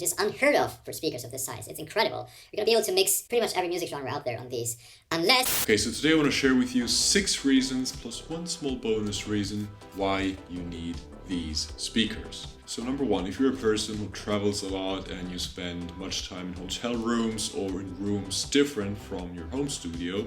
which is unheard of for speakers of this size. It's incredible. You're gonna be able to mix pretty much every music genre out there on these, unless... Okay, so today I want to share with you 6 reasons plus one small bonus reason why you need these speakers. So number 1, if you're a person who travels a lot and you spend much time in hotel rooms or in rooms different from your home studio,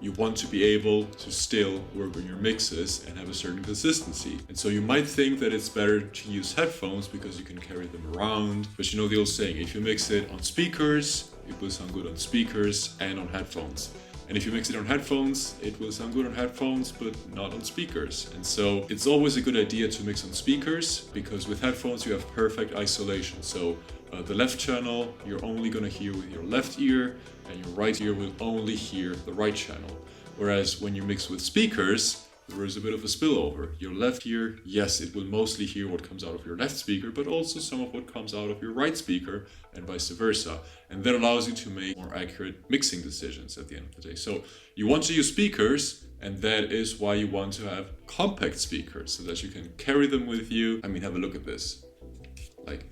you want to be able to still work on your mixes and have a certain consistency. And so you might think that it's better to use headphones because you can carry them around. But you know the old saying, if you mix it on speakers, it will sound good on speakers and on headphones. And if you mix it on headphones, it will sound good on headphones, but not on speakers. And so it's always a good idea to mix on speakers, because with headphones you have perfect isolation. So the left channel you're only going to hear with your left ear, and your right ear will only hear the right channel. Whereas when you mix with speakers, there is a bit of a spillover. Your left ear, yes, it will mostly hear what comes out of your left speaker, but also some of what comes out of your right speaker, and vice versa. And that allows you to make more accurate mixing decisions at the end of the day. So you want to use speakers, and that is why you want to have compact speakers, so that you can carry them with you. I mean, have a look at this. Like,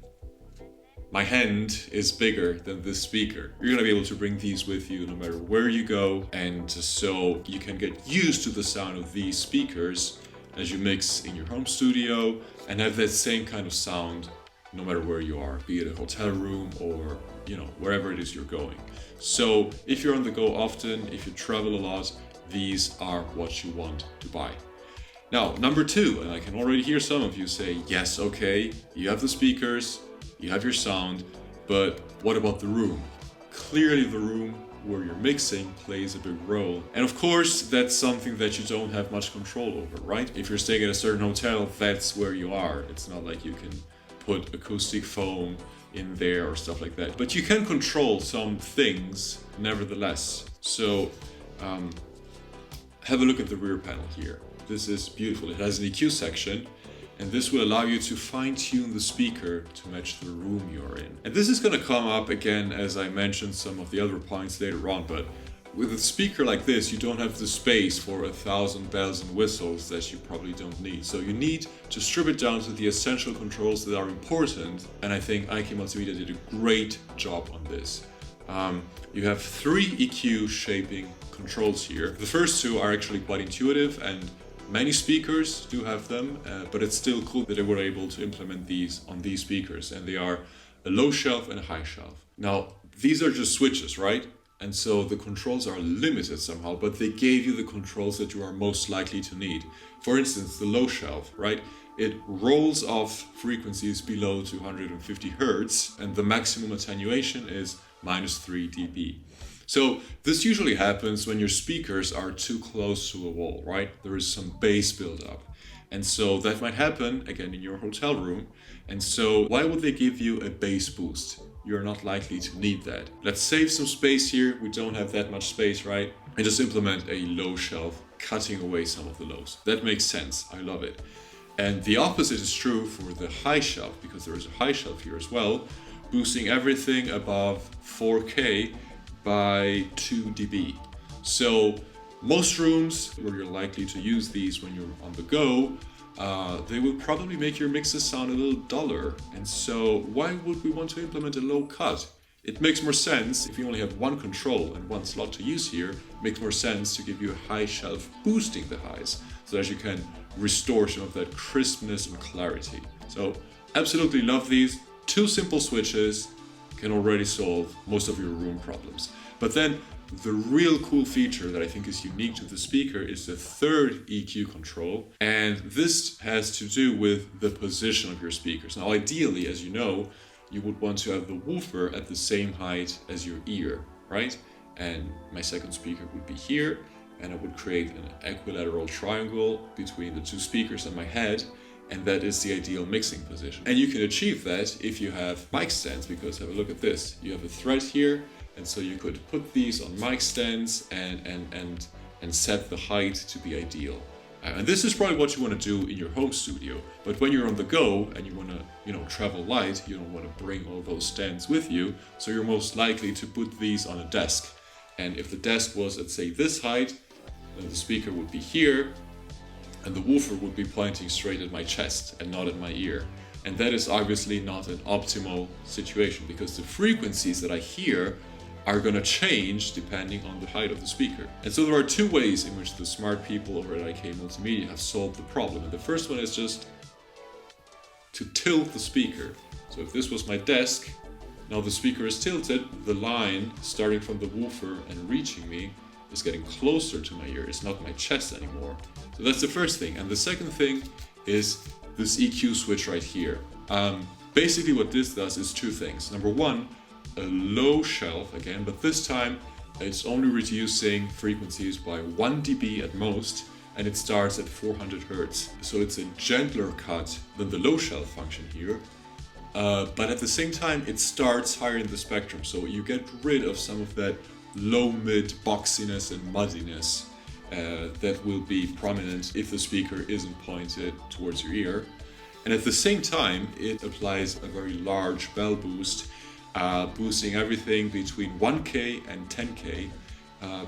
my hand is bigger than this speaker. You're gonna be able to bring these with you no matter where you go, and so you can get used to the sound of these speakers as you mix in your home studio and have that same kind of sound no matter where you are, be it a hotel room or, you know, wherever it is you're going. So if you're on the go often, if you travel a lot, these are what you want to buy. Now, number 2, and I can already hear some of you say, yes, okay, you have the speakers, you have your sound, but what about the room? Clearly the room where you're mixing plays a big role. And of course, that's something that you don't have much control over, right? If you're staying at a certain hotel, that's where you are. It's not like you can put acoustic foam in there or stuff like that. But you can control some things nevertheless. So have a look at the rear panel here. This is beautiful. It has an EQ section, and this will allow you to fine-tune the speaker to match the room you're in. And this is going to come up again as I mentioned some of the other points later on, but with a speaker like this, you don't have the space for 1,000 bells and whistles that you probably don't need. So you need to strip it down to the essential controls that are important, and I think IK Multimedia did a great job on this. You have 3 EQ shaping controls here. The first 2 are actually quite intuitive, and many speakers do have them, but it's still cool that they were able to implement these on these speakers, and they are a low shelf and a high shelf. Now, these are just switches, right? And so the controls are limited somehow, but they gave you the controls that you are most likely to need. For instance, the low shelf, right? It rolls off frequencies below 250 Hertz, and the maximum attenuation is -3 dB. So this usually happens when your speakers are too close to a wall, right? There is some bass buildup. And so that might happen, again, in your hotel room. And so why would they give you a bass boost? You're not likely to need that. Let's save some space here. We don't have that much space, right? And just implement a low shelf, cutting away some of the lows. That makes sense. I love it. And the opposite is true for the high shelf, because there is a high shelf here as well, boosting everything above 4K by 2 dB. So most rooms where you're likely to use these when you're on the go, they will probably make your mixes sound a little duller. And so why would we want to implement a low cut? It makes more sense, if you only have one control and one slot to use here, it makes more sense to give you a high shelf boosting the highs, so that you can restore some of that crispness and clarity. So absolutely love these. 2 simple switches can already solve most of your room problems. But then the real cool feature that I think is unique to the speaker is the 3rd EQ control, and this has to do with the position of your speakers. Now ideally, as you know, you would want to have the woofer at the same height as your ear, right? And my second speaker would be here, and I would create an equilateral triangle between the 2 speakers and my head. And that is the ideal mixing position. And you can achieve that if you have mic stands, because have a look at this. You have a thread here, and so you could put these on mic stands and set the height to be ideal. And this is probably what you want to do in your home studio. But when you're on the go and you want to, travel light, you don't want to bring all those stands with you. So you're most likely to put these on a desk. And if the desk was, let's say, this height, then the speaker would be here, and the woofer would be pointing straight at my chest and not at my ear. And that is obviously not an optimal situation because the frequencies that I hear are going to change depending on the height of the speaker. And so there are two ways in which the smart people over at IK Multimedia have solved the problem. And the first one is just to tilt the speaker. So if this was my desk, now the speaker is tilted, the line starting from the woofer and reaching me is getting closer to my ear. It's not my chest anymore. So that's the first thing. And the second thing is this EQ switch right here. Basically what this does is two things. Number one, a low shelf again, but this time it's only reducing frequencies by 1 dB at most, and it starts at 400 Hertz. So it's a gentler cut than the low shelf function here. But at the same time, it starts higher in the spectrum. So you get rid of some of that low mid boxiness and muddiness that will be prominent if the speaker isn't pointed towards your ear. And at the same time, it applies a very large bell boost, boosting everything between 1K and 10K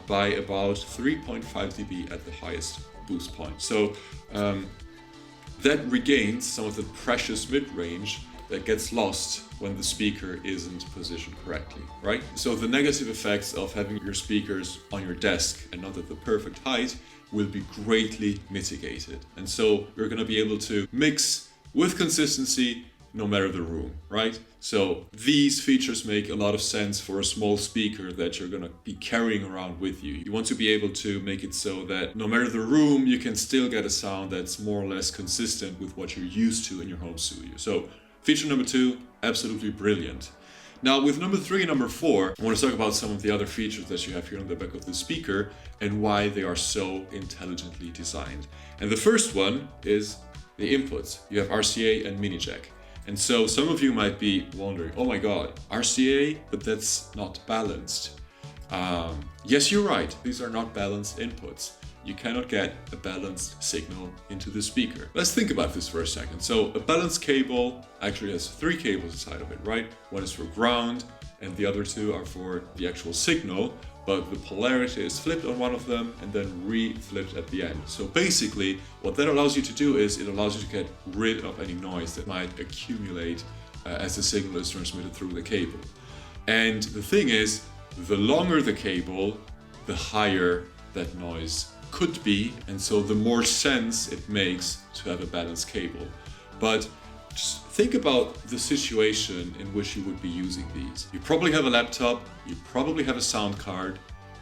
by about 3.5 dB at the highest boost point. So that regains some of the precious mid-range that gets lost when the speaker isn't positioned correctly, right? So the negative effects of having your speakers on your desk and not at the perfect height will be greatly mitigated. And so you're going to be able to mix with consistency no matter the room, right? So these features make a lot of sense for a small speaker that you're going to be carrying around with you. You want to be able to make it so that no matter the room, you can still get a sound that's more or less consistent with what you're used to in your home studio. So feature number 2, absolutely brilliant. Now with number 3 and number 4, I want to talk about some of the other features that you have here on the back of the speaker and why they are so intelligently designed. And the first one is the inputs. You have RCA and mini jack. And so some of you might be wondering, oh my God, RCA, but that's not balanced. Yes, you're right. These are not balanced inputs. You cannot get a balanced signal into the speaker. Let's think about this for a second. So a balanced cable actually has 3 cables inside of it, right? One is for ground and the other 2 are for the actual signal, but the polarity is flipped on one of them and then re-flipped at the end. So basically, what that allows you to do is it allows you to get rid of any noise that might accumulate as the signal is transmitted through the cable. And the thing is, the longer the cable, the higher that noise could be, and so the more sense it makes to have a balanced cable. But just think about the situation in which you would be using these. You probably have a laptop, you probably have a sound card,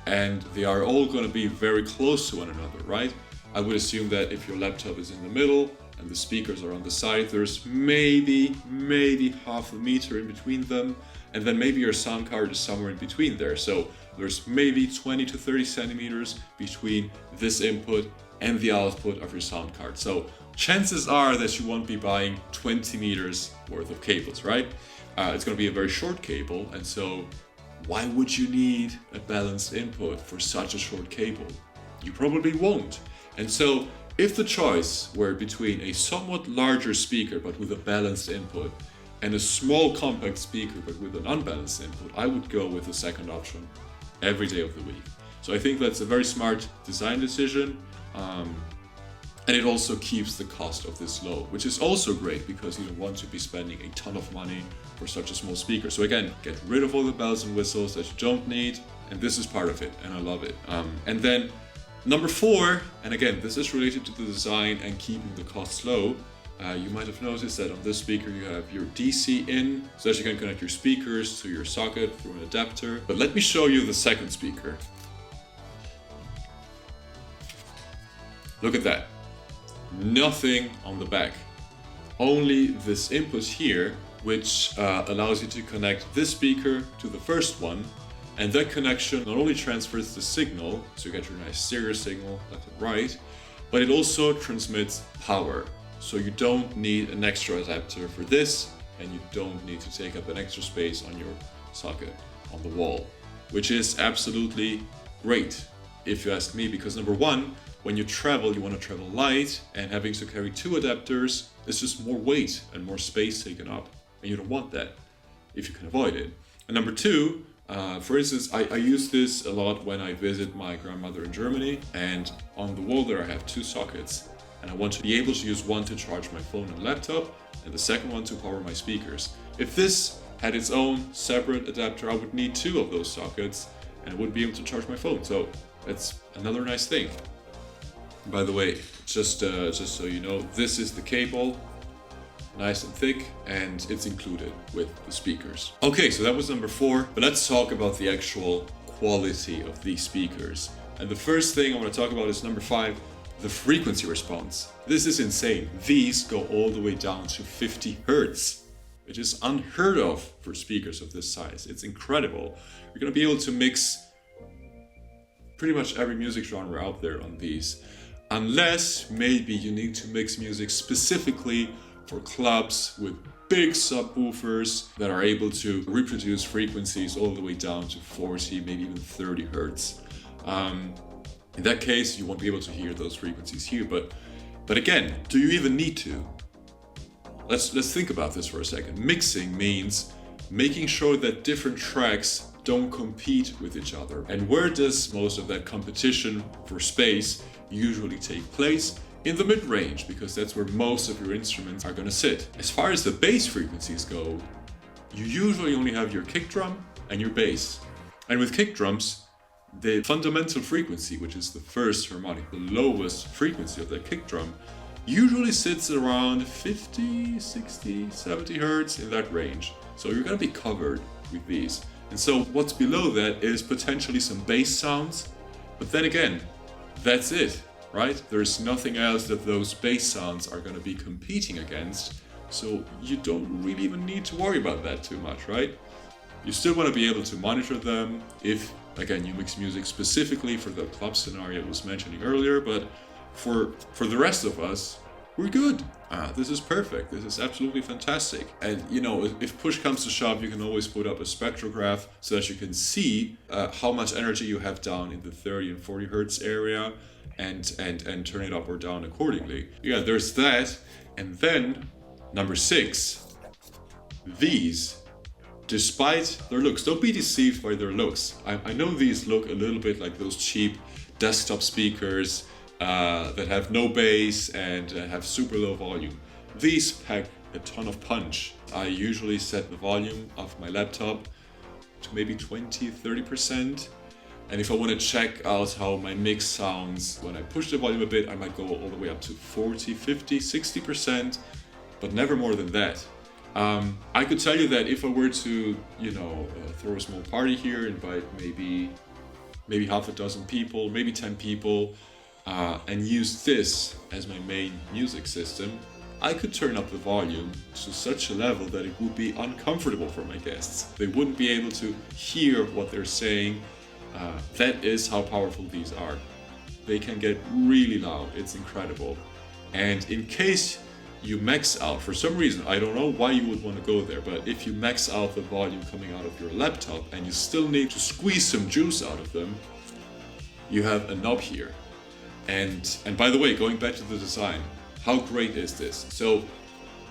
and they are all going to be very close to one another, right? I would assume that if your laptop is in the middle and the speakers are on the side, there's maybe half a meter in between them, and then maybe your sound card is somewhere in between there. So there's maybe 20 to 30 centimeters between this input and the output of your sound card. So chances are that you won't be buying 20 meters worth of cables, right? It's going to be a very short cable, and so why would you need a balanced input for such a short cable? You probably won't. And so if the choice were between a somewhat larger speaker but with a balanced input and a small compact speaker but with an unbalanced input, I would go with the second option every day of the week. So I think that's a very smart design decision. And it also keeps the cost of this low, which is also great because you don't want to be spending a ton of money for such a small speaker. So again, get rid of all the bells and whistles that you don't need, and this is part of it, and I love it. And then number 4, and again, this is related to the design and keeping the costs low. You might have noticed that on this speaker you have your DC in, so that you can connect your speakers to your socket through an adapter. But let me show you the second speaker. Look at that. Nothing on the back. Only this input here, which allows you to connect this speaker to the first one. And that connection not only transfers the signal, so you get your nice stereo signal left and right, but it also transmits power. So you don't need an extra adapter for this, and you don't need to take up an extra space on your socket on the wall, which is absolutely great if you ask me, because number 1, when you travel, you want to travel light, and having to carry 2 adapters is just more weight and more space taken up, and you don't want that if you can avoid it. And number 2, for instance, I use this a lot when I visit my grandmother in Germany, and on the wall there I have 2 sockets. and I want to be able to use one to charge my phone and laptop, and the second one to power my speakers. If this had its own separate adapter, I would need 2 of those sockets, and I wouldn't be able to charge my phone. So that's another nice thing. By the way, just so you know, this is the cable, nice and thick, and it's included with the speakers. Okay, so that was number 4, but let's talk about the actual quality of these speakers. And the first thing I want to talk about is number 5, the frequency response. This is insane. These go all the way down to 50 Hertz, which is unheard of for speakers of this size. It's incredible. You're going to be able to mix pretty much every music genre out there on these, unless maybe you need to mix music specifically for clubs with big subwoofers that are able to reproduce frequencies all the way down to 40, maybe even 30 Hertz. In that case, you won't be able to hear those frequencies here, but again, do you even need to? Let's think about this for a second. Mixing means making sure that different tracks don't compete with each other. And where does most of that competition for space usually take place? In the mid-range, because that's where most of your instruments are going to sit. As far as the bass frequencies go, you usually only have your kick drum and your bass. And with kick drums, the fundamental frequency, which is the first harmonic, the lowest frequency of that kick drum, usually sits around 50, 60, 70 Hertz, in that range. So you're going to be covered with these. And so what's below that is potentially some bass sounds, but then again, that's it. Right? There's nothing else that those bass sounds are going to be competing against, so you don't really even need to worry about that too much, right? You still want to be able to monitor them if, again, you mix music specifically for the club scenario I was mentioning earlier, but for the rest of us, we're good. This is perfect. This is absolutely fantastic. And you know, if push comes to shove, you can always put up a spectrograph so that you can see how much energy you have down in the 30 and 40 Hertz area, and turn it up or down accordingly. Yeah, there's that. And then number 6, these, despite their looks, don't be deceived by their looks. I know these look a little bit like those cheap desktop speakers that have no bass and have super low volume. These pack a ton of punch. I usually set the volume of my laptop to maybe 20-30%. And if I want to check out how my mix sounds when I push the volume a bit, I might go all the way up to 40, 50, 60%, but never more than that. I could tell you that if I were to, throw a small party here, invite maybe half a dozen people, maybe 10 people, and use this as my main music system, I could turn up the volume to such a level that it would be uncomfortable for my guests. They wouldn't be able to hear what they're saying. That is how powerful these are. They can get really loud. It's incredible. And in case you max out, for some reason, I don't know why you would want to go there, but if you max out the volume coming out of your laptop and you still need to squeeze some juice out of them, you have a knob here. And by the way, going back to the design, how great is this? So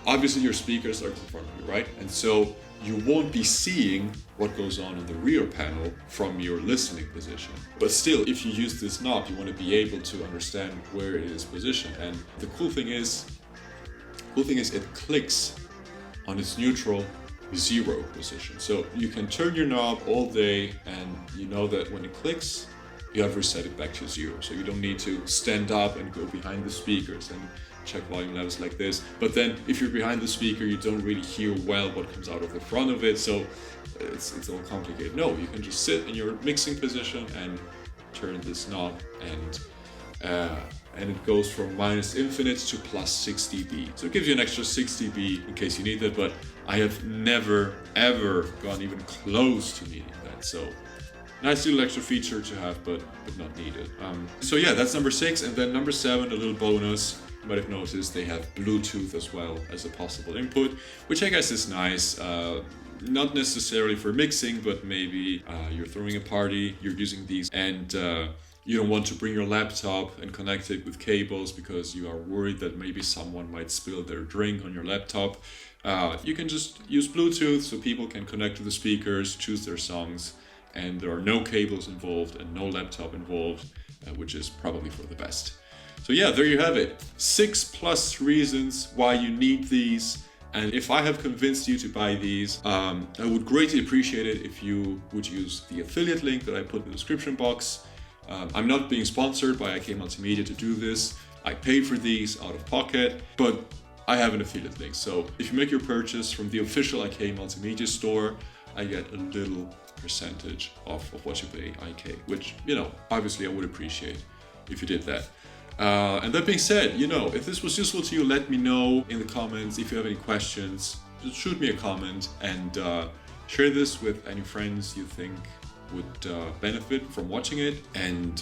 obviously your speakers are in front of you, right? And so you won't be seeing what goes on in the rear panel from your listening position. But still, if you use this knob, you want to be able to understand where it is positioned. And the cool thing is it clicks on its neutral 0 position. So you can turn your knob all day and you know that when it clicks, you have reset it back to 0. So you don't need to stand up and go behind the speakers and check volume levels like this. But then if you're behind the speaker, you don't really hear well what comes out of the front of it. So it's all complicated. No, you can just sit in your mixing position and turn this knob, and it goes from minus infinite to plus 6 dB. So it gives you an extra 6 dB in case you need it, but I have never ever gone even close to needing that. So nice little extra feature to have, but not needed. So yeah, that's number 6. And then number 7, a little bonus. You might have noticed they have Bluetooth as well as a possible input, which I guess is nice. Not necessarily for mixing, but maybe you're throwing a party, you're using these, and you don't want to bring your laptop and connect it with cables because you are worried that maybe someone might spill their drink on your laptop. You can just use Bluetooth so people can connect to the speakers, choose their songs, and there are no cables involved and no laptop involved, which is probably for the best. So yeah, there you have it. 6+ reasons why you need these. And if I have convinced you to buy these, I would greatly appreciate it if you would use the affiliate link that I put in the description box. I'm not being sponsored by IK Multimedia to do this. I paid for these out of pocket, but I have an affiliate link. So if you make your purchase from the official IK Multimedia store, I get a little percentage of what you pay IK, which, obviously I would appreciate if you did that. And that being said, if this was useful to you, let me know in the comments. If you have any questions, just shoot me a comment and share this with any friends you think would benefit from watching it. And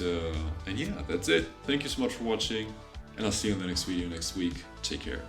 yeah, that's it. Thank you so much for watching, and I'll see you in the next video next week. Take care.